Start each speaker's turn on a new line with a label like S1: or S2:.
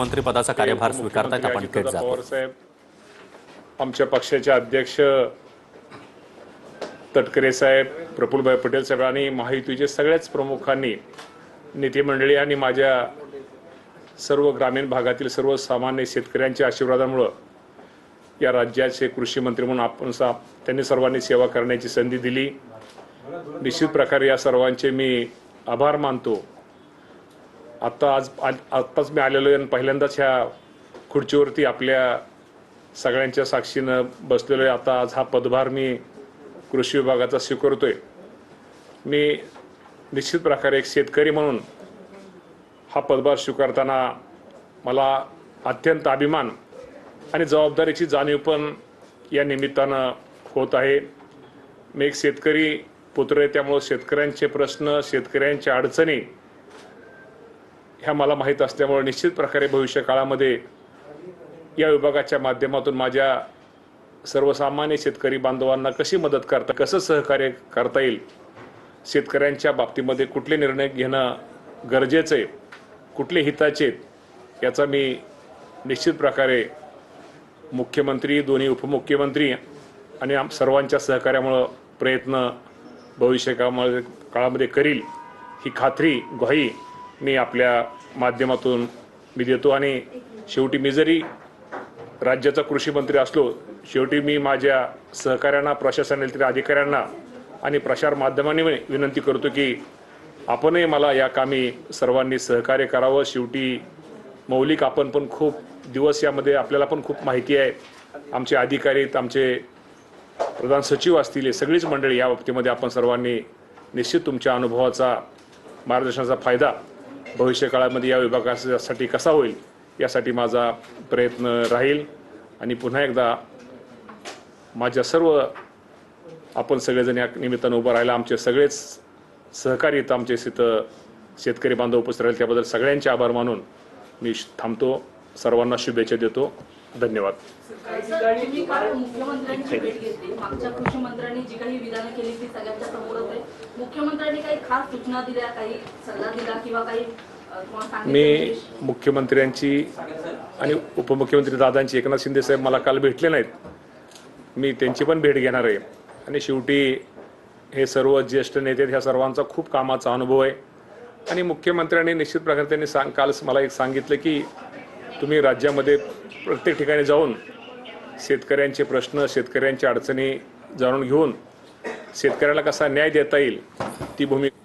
S1: मंत्रिपदाचा कार्यभार स्वीकारतायत आपण थेट जातो।
S2: पवार साहेब, आमच्या पक्षाचे अध्यक्ष तटकरे साहेब, प्रफुल्लभाई पटेल साहेब आणि महायुतीचे सगळ्याच प्रमुखांनी, नेते मंडळी आणि माझ्या सर्व ग्रामीण भागातील सर्व सामान्य शेतकऱ्यांच्या आशीर्वादामुळे या राज्याचे कृषी मंत्री म्हणून त्यांनी सर्वांनी सेवा करण्याची संधी दिली। निश्चित प्रकारे या सर्वांचे मी आभार मानतो। आत्ताच मी आलेलो आणि पहिल्यांदाच ह्या खुर्चीवरती आपल्या सगळ्यांच्या साक्षीनं बसलेलो आहे। आता आज हा पदभार मी कृषी विभागाचा स्वीकारतोय। मी निश्चित प्रकारे एक शेतकरी म्हणून हा पदभार स्वीकारताना मला अत्यंत अभिमान आणि जबाबदारीची जाणीव पण या निमित्तानं होत आहे। मी एक शेतकरी पुत्र आहे, त्यामुळे शेतकऱ्यांचे प्रश्न, शेतकऱ्यांच्या अडचणी ह्या मला माहीत असल्यामुळे निश्चित प्रकारे भविष्य काळामध्ये या विभागाच्या माध्यमातून माझ्या सर्वसामान्य शेतकरी बांधवांना कशी मदत करता, कसं सहकार्य करता येईल, शेतकऱ्यांच्या बाबतीमध्ये कुठले निर्णय घेणं गरजेचं आहे, कुठले हिताचे आहेत, याचा मी निश्चित प्रकारे मुख्यमंत्री, दोन्ही उपमुख्यमंत्री आणि सर्वांच्या सहकार्यामुळे प्रयत्न भविष्य काळामध्ये करील ही खात्री, ग्वाही मी आपल्या माध्यमातून मी देतो। आणि शेवटी मी जरी राज्याचा कृषी मंत्री असलो, शेवटी मी माझ्या सहकाऱ्यांना, प्रशासनातील अधिकाऱ्यांना आणि प्रसार माध्यमांनी विनंती करतो की आपणही मला या कामी सर्वांनी सहकार्य करावं। शेवटी मौलिक आपण पण खूप दिवस यामध्ये आपल्याला पण खूप माहिती आहे, आमचे अधिकारी, आमचे प्रधान सचिव असतील, हे सगळीच मंडळी या बाबतीमध्ये आपण सर्वांनी निश्चित तुमच्या अनुभवाचा, मार्गदर्शनाचा फायदा भविष्य काळामध्ये या विभागासाठी कसा होईल यासाठी माझा प्रयत्न राहील। आणि पुन्हा एकदा माझ्या सर्व आपण सगळेजण या निमित्तानं उभं राहिला, आमचे सगळेच सहकारी, आमचे शेतकरी बांधव उपस्थित राहील, त्याबद्दल सगळ्यांचे आभार मानून मी थांबतो। सर्वांना शुभेच्छा देतो। धन्यवाद।
S3: मुख्यमंत्र्यांची भेट घेतली, मागच्या कृषी मंत्र्यांनी जी काही विधानं केली ती सगळ्यांच्या समोरच आहे। मुख्यमंत्र्यांनी काही खास सूचना दिल्या, काही सल्ला दिला किंवा काही
S2: मी मुख्यमंत्र्यांची आणि उपमुख्यमंत्री दादांची, एकनाथ शिंदे साहेब मला काल भेटले नाहीत, मी त्यांची पण भेट घेणार आहे। आणि शेवटी हे सर्व ज्येष्ठ नेते, ह्या सर्वांचा खूप कामाचा अनुभव आहे। आणि मुख्यमंत्र्यांनी निश्चित प्रकारे त्यांनी काल मला एक सांगितलं की तुम्ही राज्यामध्ये प्रत्येक ठिकाणी जाऊन शेतकऱ्यांचे प्रश्न, शेतकऱ्यांच्या अडचणी जाणून घेऊन शेतकऱ्याला कसा न्याय देता येईल ती भूमिका